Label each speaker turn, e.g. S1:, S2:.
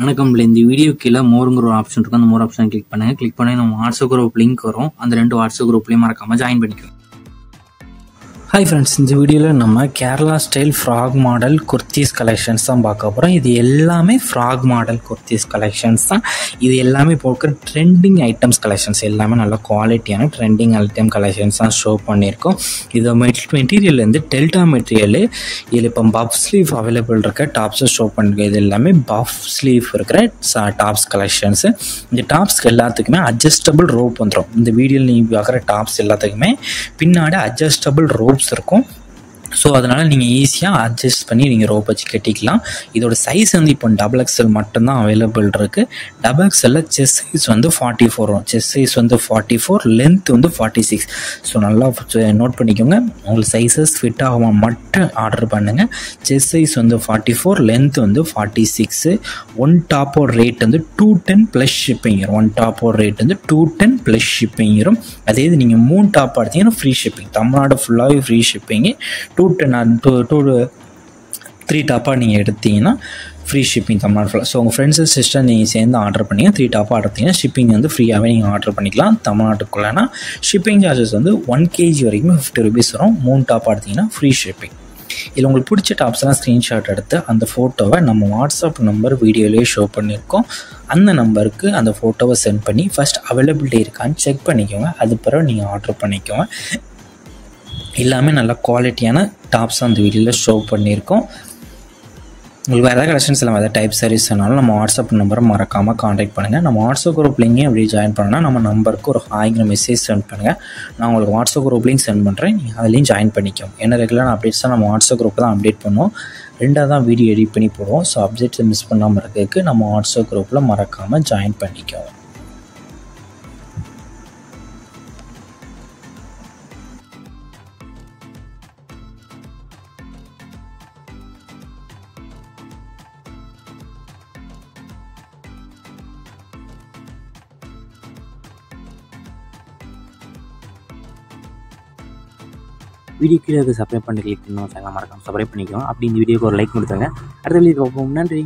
S1: வணக்கம். இந்த வீடியோ கீழே மோருங்கிற ஒரு ஆப்ஷன் இருக்கும். அந்த மோர் ஆப்ஷன் கிளிக் பண்ணுங்க. கிளிக் பண்ணி நம்ம வாட்ஸ்அப் குரூப் லிங்க் வரும். அந்த 2 வாட்ஸ்அப் குரூப்லையும் மறக்காம ஜாயின் பண்ணிக்கோங்க. ஹாய் ஃப்ரெண்ட்ஸ், இந்த வீடியோவில் நம்ம Kerala style frock model kurtis collections தான் பார்க்க போகிறோம். இது எல்லாமே ஃப்ராக் மாடல் குர்த்திஸ் கலெக்ஷன்ஸ் தான். இது எல்லாமே போக்கிற ட்ரெண்டிங் ஐட்டம்ஸ் கலெக்ஷன்ஸ், எல்லாமே நல்ல குவாலிட்டியான ட்ரெண்டிங் ஐட்டம் கலெக்ஷன்ஸ் தான் ஷோ பண்ணியிருக்கோம். இது மெட்டீரியல் வந்து டெல்டா மெட்டீரியல். இதில் இப்போ பஃப் ஸ்லீவ் அவைலபிள் இருக்க டாப்ஸை ஷோ பண்ணிருக்கு. இது எல்லாமே பஃப் ஸ்லீவ் இருக்கிற டாப்ஸ் கலெக்ஷன்ஸு. இந்த டாப்ஸ்க்கு எல்லாத்துக்குமே அட்ஜஸ்டபிள் ரோப் வந்துடும். இந்த வீடியோவில் நீங்கள் பார்க்குற டாப்ஸ் எல்லாத்துக்குமே பின்னாடி அட்ஜஸ்டபிள் ரோப்ஸ் இருக்கும். ஸோ அதனால் நீங்கள் ஈஸியாக அட்ஜஸ்ட் பண்ணி நீங்கள் ரோப் வச்சு கட்டிக்கலாம். இதோட சைஸ் வந்து இப்போ XXL மட்டும்தான் அவைலபிள் இருக்குது. XXL செஸ்ட் சைஸ் வந்து 44 வரும். செஸ்ட் சைஸ் வந்து 44, லென்த் வந்து 46. ஸோ நல்லா நோட் பண்ணிக்கோங்க. உங்களுக்கு சைஸஸ் ஃபிட் ஆகாம மட்டும் ஆர்டர் பண்ணுங்கள். செஸ்ட் சைஸ் வந்து 44, லென்த் வந்து 46. ஒன் டாப்போட ரேட் வந்து 210 ப்ளஸ் ஷிப்பிங் வரும். ஒன் டாப்போட ரேட் வந்து 210 ப்ளஸ் ஷிப்பிங் வரும். அதே இது நீங்கள் 3 டாப் எடுத்தீங்கன்னா ஃப்ரீ ஷிப்பிங். தமிழ்நாடு ஃபுல்லாகவே ஃப்ரீ ஷிப்பிங்கு. 3 டாப்பாக நீங்கள் எடுத்தீங்கன்னா ஃப்ரீ ஷிப்பிங் தமிழ்நாடு ஃபுல்லாக. ஸோ உங்கள் ஃப்ரெண்ட்ஸு சிஸ்டர் நீங்கள் சேர்ந்து ஆர்டர் பண்ணிங்க 3 டாப்பாக எடுத்தீங்கன்னா ஷிப்பிங் வந்து ஃப்ரீயாகவே நீங்கள் ஆர்டர் பண்ணிக்கலாம் தமிழ்நாட்டுக்குள்ளேனா. ஷிப்பிங் சார்ஜஸ் வந்து 1 kg வரைக்கும் 50 rupees வரும். 3 டாப்பாக எடுத்தீங்கன்னா ஃப்ரீ ஷிப்பிங். இதில் உங்களுக்கு பிடிச்ச டாப்ஸ்லாம் ஸ்க்ரீன்ஷாட் எடுத்து அந்த ஃபோட்டோவை நம்ம வாட்ஸ்அப் நம்பர் வீடியோலேயே ஷோ பண்ணியிருக்கோம். அந்த நம்பருக்கு அந்த ஃபோட்டோவை சென்ட் பண்ணி ஃபஸ்ட் அவைலபிலிட்டி இருக்கான்னு செக் பண்ணிக்கோங்க. அது பிறகு நீங்கள் ஆர்டர் பண்ணிக்கோங்க. எல்லாமே நல்ல குவாலிட்டியான டாப்ஸ் அந்த வீடியோவில் ஷோ பண்ணியிருக்கோம். உங்களுக்கு வேறு ஏதாவது கலெக்ஷன்ஸ் இல்லை, வேறு டைப் சாரீஸ் வேணாலும் நம்ம வாட்ஸ்அப் நம்பரை மறக்காமல் காண்டாக்ட் பண்ணுங்கள். நம்ம வாட்ஸ்அப் குரூப் லிங்கையும் அப்படி ஜாயின் பண்ணால் நம்ம நம்பருக்கு ஒரு ஹாய்ங்கிற மெசேஜ் சென்ட் பண்ணுங்கள். நான் உங்களுக்கு வாட்ஸ்அப் குரூப் லிங்க் சென்ட் பண்ணுறேன். நீங்கள் அதுலேயும் ஜாயின் பண்ணிக்கோங்க. ஏன்னா ரெகுலரான அப்டேட்ஸ் தான் நம்ம வாட்ஸ்அப் குரூப் தான் அப்டேட் பண்ணுவோம். 2 தான் வீடியோ எடிட் பண்ணி போடுவோம். ஸோ அப்டேட்ஸை மிஸ் பண்ணாமல் இருக்கிறதுக்கு நம்ம வாட்ஸ்அப் குரூப்பில் மறக்காமல் ஜாயின் பண்ணிக்கோங்க. வீடியோ கீழே சப்ஸ்கிரைப் பண்ணி கிளிக் பண்ணணும். மறக்காம சப்ஸ்கிரைப் பண்ணிக்கோங்க. அப்படி இந்த வீடியோக்கு ஒரு லைக் கொடுத்துருங்க. அடுத்த வீடியோ பார்ப்போம். நன்றி.